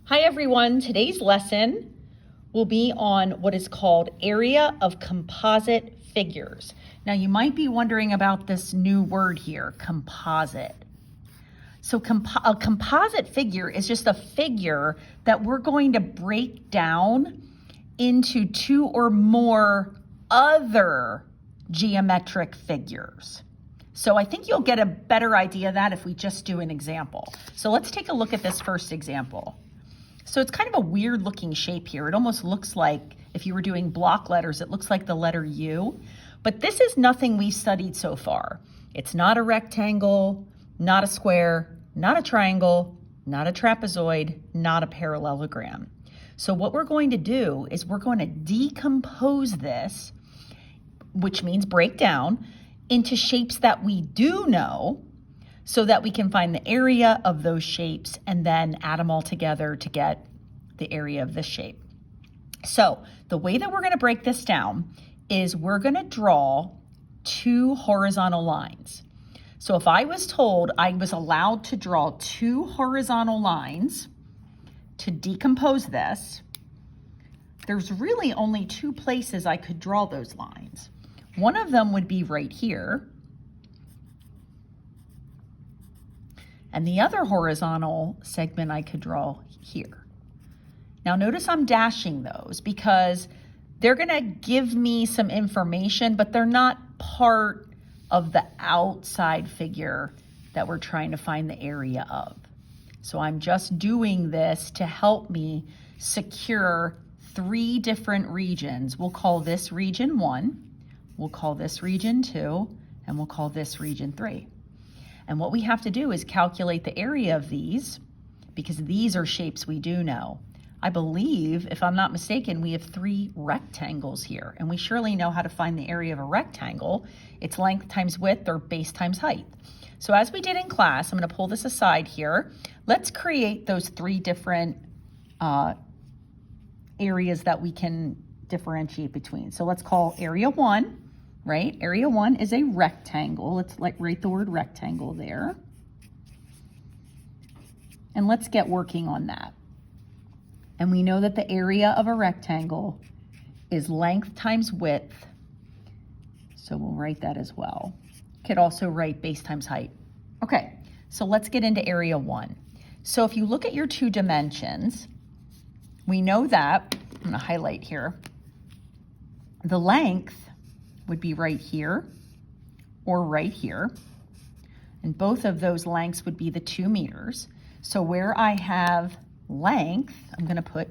Hi everyone, today's lesson will be on what is called area of composite figures. Now you might be wondering about this new word here, composite. So a composite figure is just a figure that we're going to break down into two or more other geometric figures. So I think you'll get a better idea of that if we just do an example. So let's take a look at this first example. So it's kind of a weird looking shape here. It almost looks like, if you were doing block letters, it looks like the letter U. But this is nothing we've studied so far. It's not a rectangle, not a square, not a triangle, not a trapezoid, not a parallelogram. So what we're going to do is we're going to decompose this, which means break down, into shapes that we do know, so that we can find the area of those shapes and then add them all together to get the area of this shape. So the way that we're going to break this down is we're going to draw two horizontal lines. So if I was told I was allowed to draw two horizontal lines to decompose this, there's really only two places I could draw those lines. One of them would be right here, and the other horizontal segment I could draw here. Now notice I'm dashing those because they're gonna give me some information, but they're not part of the outside figure that we're trying to find the area of. So I'm just doing this to help me secure three different regions. We'll call this region 1, we'll call this region 2, and we'll call this region 3. And what we have to do is calculate the area of these, because these are shapes we do know. I believe, if I'm not mistaken, we have 3 rectangles here, and we surely know how to find the area of a rectangle. It's length times width or base times height. So as we did in class, I'm going to pull this aside here. Let's create those 3 different areas that we can differentiate between. So let's call area 1. Right? Area 1 is a rectangle. Let's write the word rectangle there. And let's get working on that. And we know that the area of a rectangle is length times width. So we'll write that as well. Could also write base times height. Okay, so let's get into area 1. So if you look at your 2 dimensions, we know that, I'm going to highlight here, the length would be right here or right here. And both of those lengths would be the 2 meters. So where I have length, I'm going to put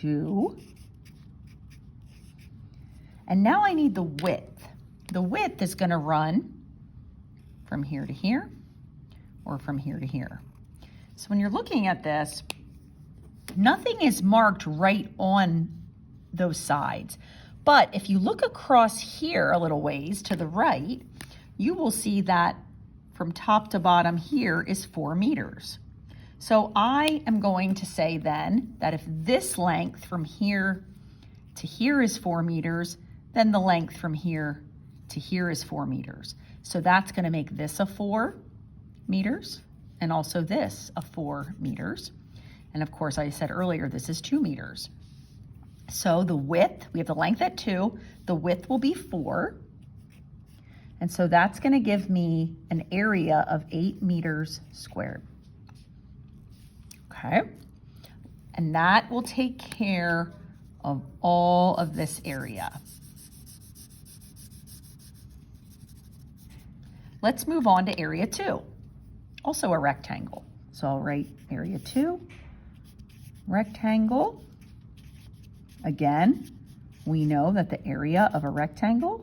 2. And now I need the width. The width is going to run from here to here or from here to here. So when you're looking at this, nothing is marked right on those sides. But if you look across here a little ways to the right, you will see that from top to bottom here is 4 meters. So I am going to say then that if this length from here to here is 4 meters, then the length from here to here is 4 meters. So that's going to make this a 4 meters and also this a 4 meters. And of course, I said earlier, this is 2 meters. So the width, we have the length at 2, the width will be 4. And so that's going to give me an area of 8 meters squared. Okay. And that will take care of all of this area. Let's move on to area 2, also a rectangle. So I'll write area 2, rectangle. Again, we know that the area of a rectangle,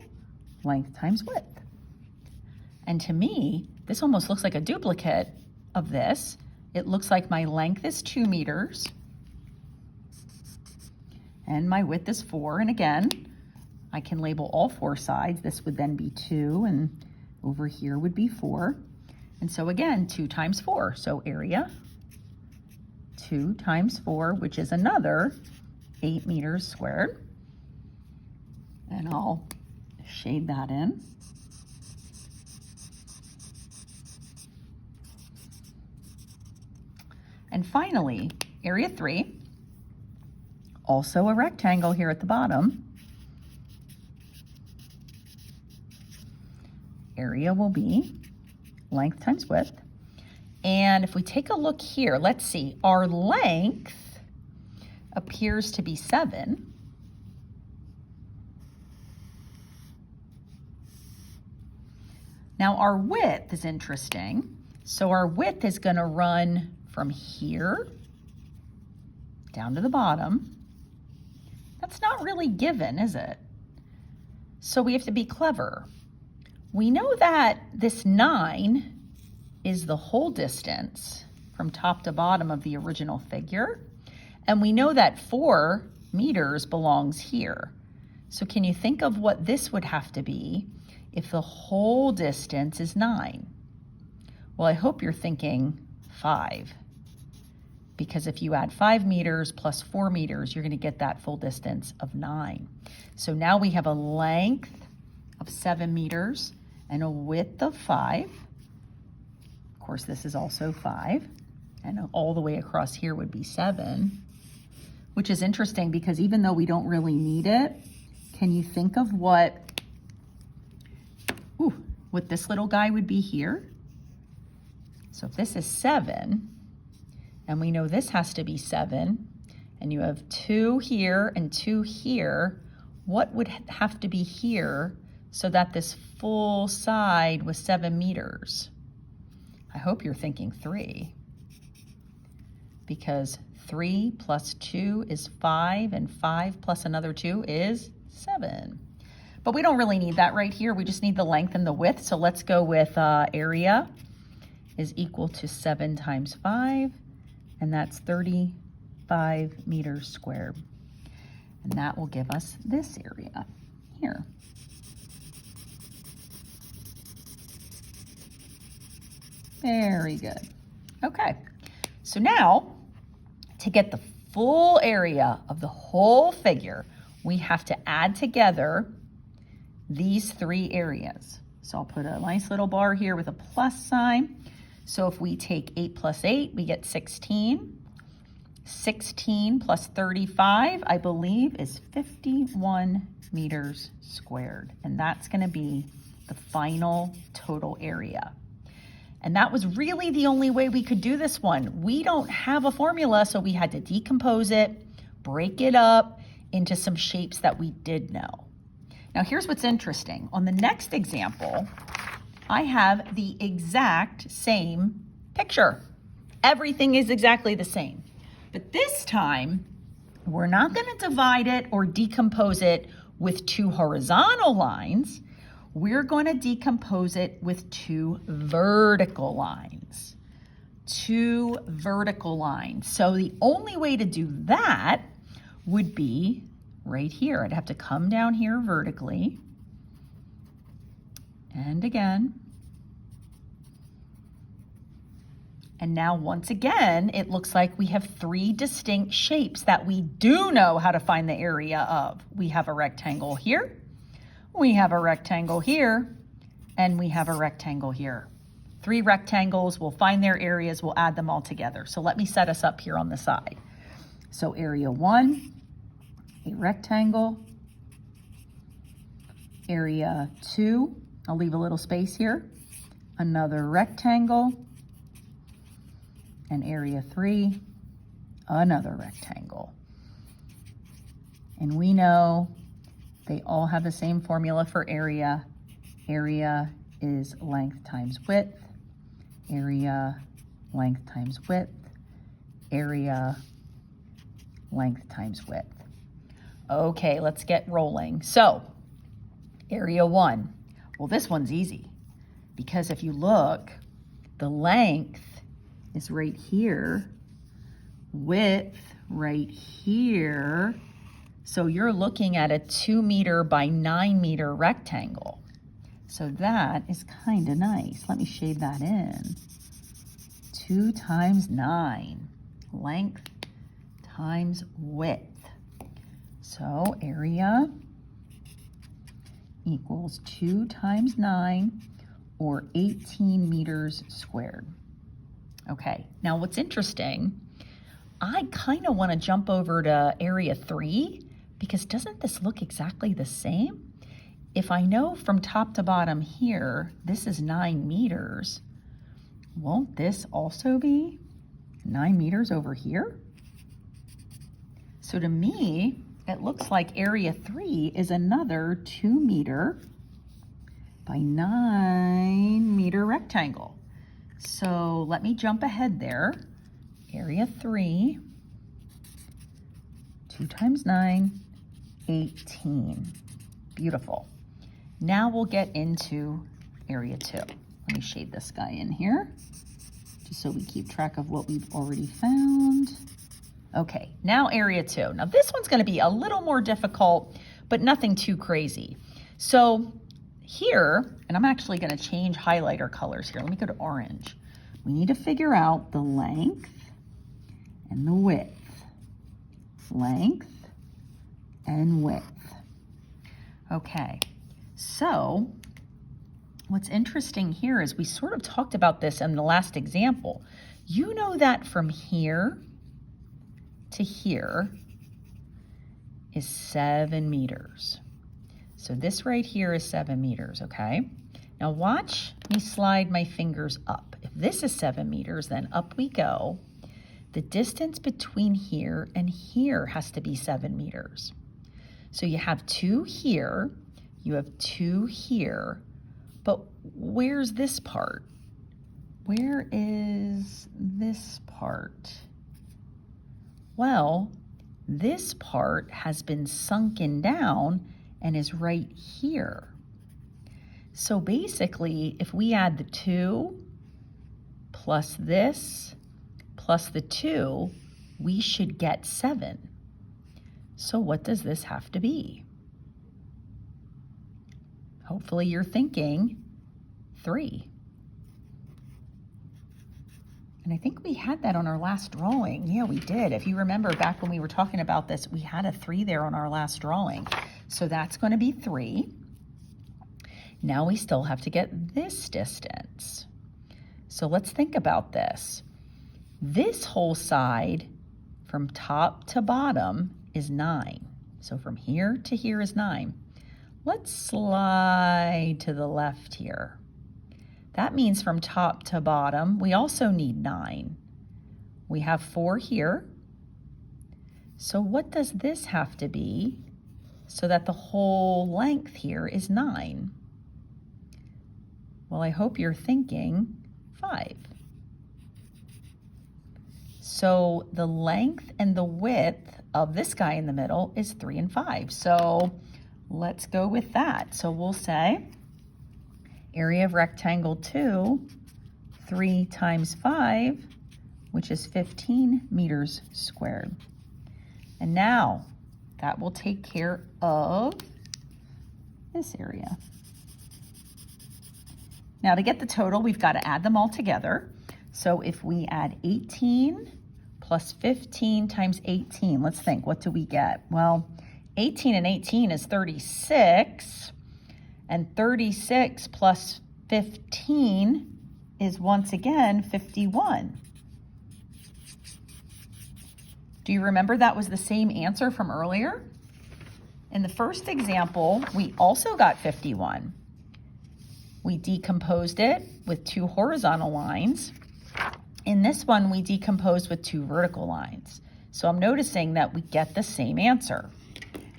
length times width. And to me, this almost looks like a duplicate of this. It looks like my length is 2 meters and my width is 4. And again, I can label all 4 sides. This would then be 2 and over here would be 4. And so again, 2 times 4. So area 2 times 4, which is another 8 meters squared. And I'll shade that in. And finally, area 3, also a rectangle here at the bottom. Area will be length times width. And if we take a look here, let's see, our length appears to be 7. Now our width is interesting. So our width is going to run from here down to the bottom. That's not really given, is it? So we have to be clever. We know that this 9 is the whole distance from top to bottom of the original figure. And we know that 4 meters belongs here. So can you think of what this would have to be if the whole distance is 9? Well, I hope you're thinking 5. Because if you add 5 meters plus 4 meters, you're going to get that full distance of 9. So now we have a length of 7 meters and a width of 5. Of course, this is also 5. And all the way across here would be 7, which is interesting because even though we don't really need it, can you think of what this little guy would be here? So if this is 7, and we know this has to be 7, and you have 2 here and 2 here, what would have to be here so that this full side was 7 meters? I hope you're thinking 3, because 3 plus 2 is 5, and 5 plus another 2 is 7. But we don't really need that right here. We just need the length and the width. So let's go with area is equal to 7 times 5, and that's 35 meters squared. And that will give us this area here. Very good. Okay, so now to get the full area of the whole figure, we have to add together these 3 areas. So I'll put a nice little bar here with a plus sign. So if we take 8 plus 8, we get 16. 16 plus 35, I believe, is 51 meters squared. And that's going to be the final total area. And that was really the only way we could do this one. We don't have a formula, so we had to decompose it, break it up into some shapes that we did know. Now here's what's interesting. On the next example, I have the exact same picture. Everything is exactly the same. But this time, we're not going to divide it or decompose it with 2 horizontal lines. We're going to decompose it with 2 vertical lines. 2 vertical lines. So the only way to do that would be right here. I'd have to come down here vertically. And again. And now once again, it looks like we have 3 distinct shapes that we do know how to find the area of. We have a rectangle here, we have a rectangle here, and we have a rectangle here. 3 rectangles, we'll find their areas, we'll add them all together. So let me set us up here on the side. So area 1, a rectangle. Area 2, I'll leave a little space here, another rectangle. And area 3, another rectangle. And we know they all have the same formula for area. Area is length times width. Area, length times width. Area, length times width. Okay, let's get rolling. So, area 1. Well, this one's easy because if you look, the length is right here, width right here. So you're looking at a 2 meter by 9 meter rectangle. So that is kind of nice. Let me shade that in. 2 times 9, length times width. So area equals 2 times 9, or 18 meters squared. Okay, now what's interesting, I kind of want to jump over to area 3 because doesn't this look exactly the same? If I know from top to bottom here, this is 9 meters, won't this also be 9 meters over here? So to me, it looks like area 3 is another 2 meter by 9 meter rectangle. So let me jump ahead there. Area 3, 2 times 9, 18. Beautiful. Now we'll get into area 2. Let me shade this guy in here, just so we keep track of what we've already found. Okay, now area 2. Now this one's gonna be a little more difficult, but nothing too crazy. So here, and I'm actually gonna change highlighter colors here. Let me go to orange. We need to figure out the length and the width. Length and width. Okay, so what's interesting here is we sort of talked about this in the last example. You know that from here to here is 7 meters. So this right here is 7 meters, okay? Now watch me slide my fingers up. If this is 7 meters, then up we go. The distance between here and here has to be 7 meters. So you have 2 here, you have 2 here, but where's this part? Where is this part? Well, this part has been sunken down and is right here. So basically, if we add the 2 plus this plus the 2, we should get 7. So what does this have to be? Hopefully you're thinking 3. And I think we had that on our last drawing. Yeah, we did. If you remember back when we were talking about this, we had a 3 there on our last drawing. So that's going to be 3. Now we still have to get this distance. So let's think about this. This whole side from top to bottom is 9. So from here to here is 9. Let's slide to the left here. That means from top to bottom, we also need 9. We have 4 here. So what does this have to be so that the whole length here is 9? Well, I hope you're thinking 5. So the length and the width of this guy in the middle is 3 and 5. So let's go with that. So we'll say area of rectangle 2, 3 times 5, which is 15 meters squared. And now that will take care of this area. Now to get the total, we've got to add them all together. So if we add 18 plus 15 times 18, let's think, what do we get? Well, 18 and 18 is 36. And 36 plus 15 is once again 51. Do you remember that was the same answer from earlier? In the first example, we also got 51. We decomposed it with 2 horizontal lines. In this one, we decomposed with 2 vertical lines. So I'm noticing that we get the same answer.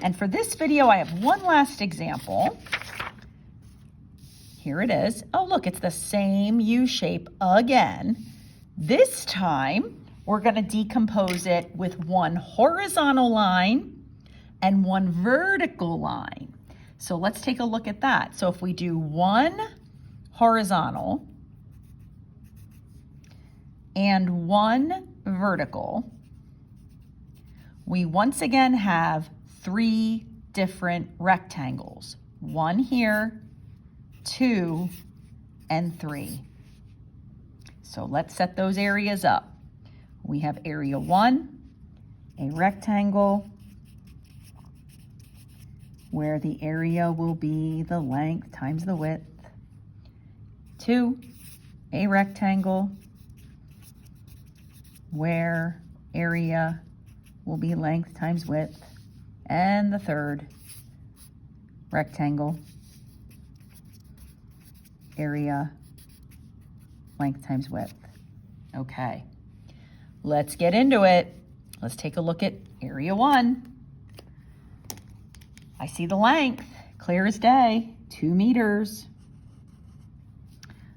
And for this video, I have one last example. Here it is. Oh, look, it's the same U shape again. This time, we're going to decompose it with 1 horizontal line and 1 vertical line. So let's take a look at that. So if we do 1 horizontal and 1 vertical, we once again have 3 different rectangles. 1 here, 2, and 3. So let's set those areas up. We have area 1, a rectangle, where the area will be the length times the width. 2, a rectangle, where area will be length times width. And the third rectangle, area, length times width. Okay, let's get into it. Let's take a look at area 1. I see the length, clear as day, 2 meters.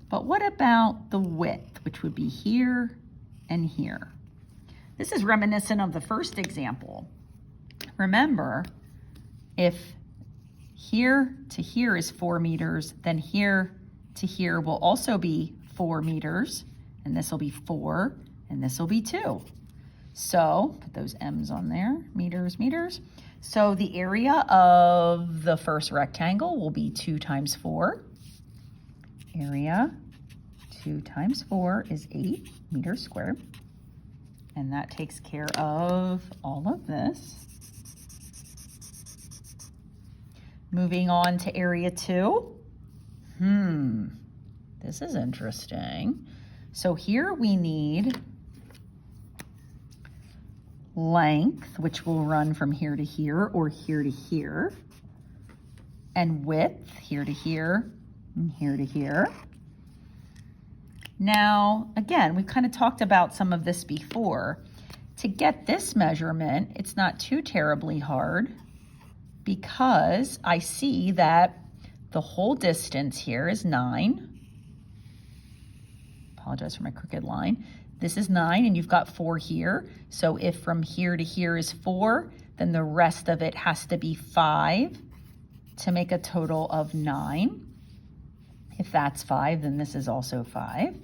But what about the width, which would be here and here? This is reminiscent of the first example. Remember, if here to here is 4 meters, then here to here will also be 4 meters, and this will be 4, and this will be 2. So put those M's on there, meters, meters. So the area of the first rectangle will be 2 times 4. Area 2 times 4 is 8 meters squared. And that takes care of all of this. Moving on to area 2. This is interesting. So here we need length, which will run from here to here or here to here, and width, here to here and here to here. Now, again, we've kind of talked about some of this before. To get this measurement, it's not too terribly hard because I see that the whole distance here is 9. Apologize for my crooked line. This is 9 and you've got 4 here. So if from here to here is 4, then the rest of it has to be 5 to make a total of 9. If that's 5, then this is also 5.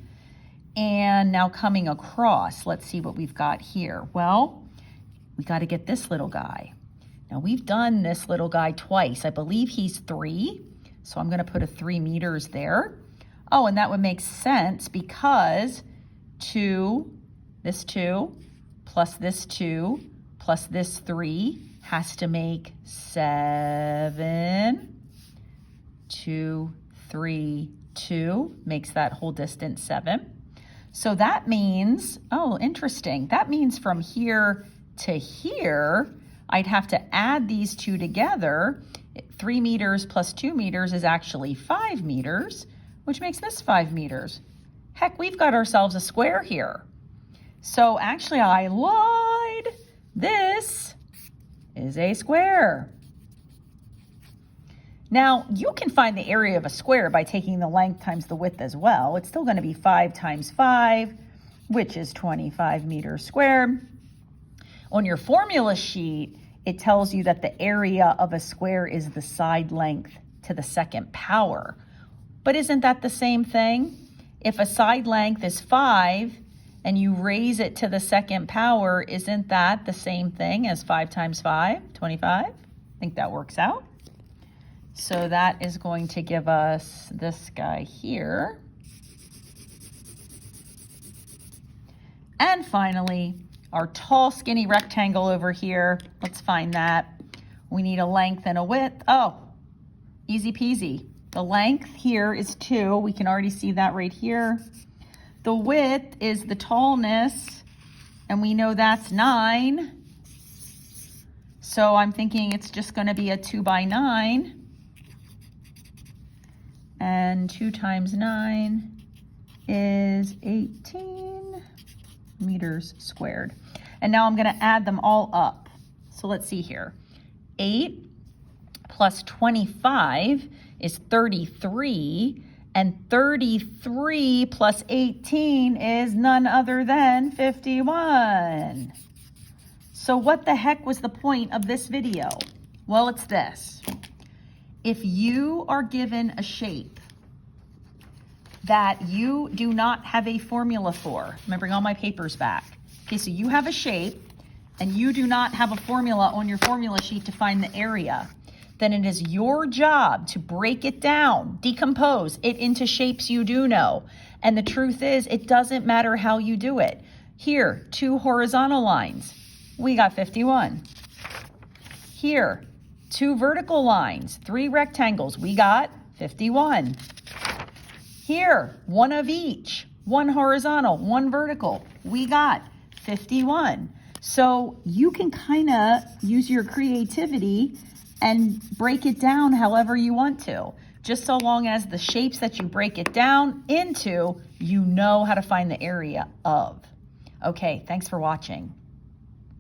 And now coming across, let's see what we've got here. Well, we got to get this little guy. Now we've done this little guy twice. I believe he's 3, so I'm going to put a 3 meters there. Oh, and that would make sense because 2 plus this 2 plus this 3 has to make 7. 2, 3, 2 makes that whole distance 7. So that means, oh, interesting. That means from here to here, I'd have to add these two together. 3 meters plus 2 meters is actually 5 meters, which makes this 5 meters. Heck, we've got ourselves a square here. So actually I lied. This is a square. Now, you can find the area of a square by taking the length times the width as well. It's still going to be 5 times 5, which is 25 meters squared. On your formula sheet, it tells you that the area of a square is the side length to the second power. But isn't that the same thing? If a side length is 5 and you raise it to the second power, isn't that the same thing as 5 times 5, 25? I think that works out. So that is going to give us this guy here. And finally, our tall, skinny rectangle over here. Let's find that. We need a length and a width. Oh, easy peasy. The length here is 2. We can already see that right here. The width is the tallness, and we know that's 9. So I'm thinking it's just going to be a 2 by 9. And 2 times 9 is 18 meters squared. And now I'm going to add them all up. So let's see here. 8 plus 25 is 33, and 33 plus 18 is none other than 51. So what the heck was the point of this video? Well, it's this. If you are given a shape that you do not have a formula for, I'm gonna bring all my papers back. Okay, so you have a shape and you do not have a formula on your formula sheet to find the area, then it is your job to break it down, decompose it into shapes you do know. And the truth is, it doesn't matter how you do it. Here, 2 horizontal lines, we got 51. Here, 2 vertical lines, 3 rectangles, we got 51. Here, 1 of each, 1 horizontal, 1 vertical, we got 51. So you can kind of use your creativity and break it down however you want to, just so long as the shapes that you break it down into, you know how to find the area of. Okay, thanks for watching.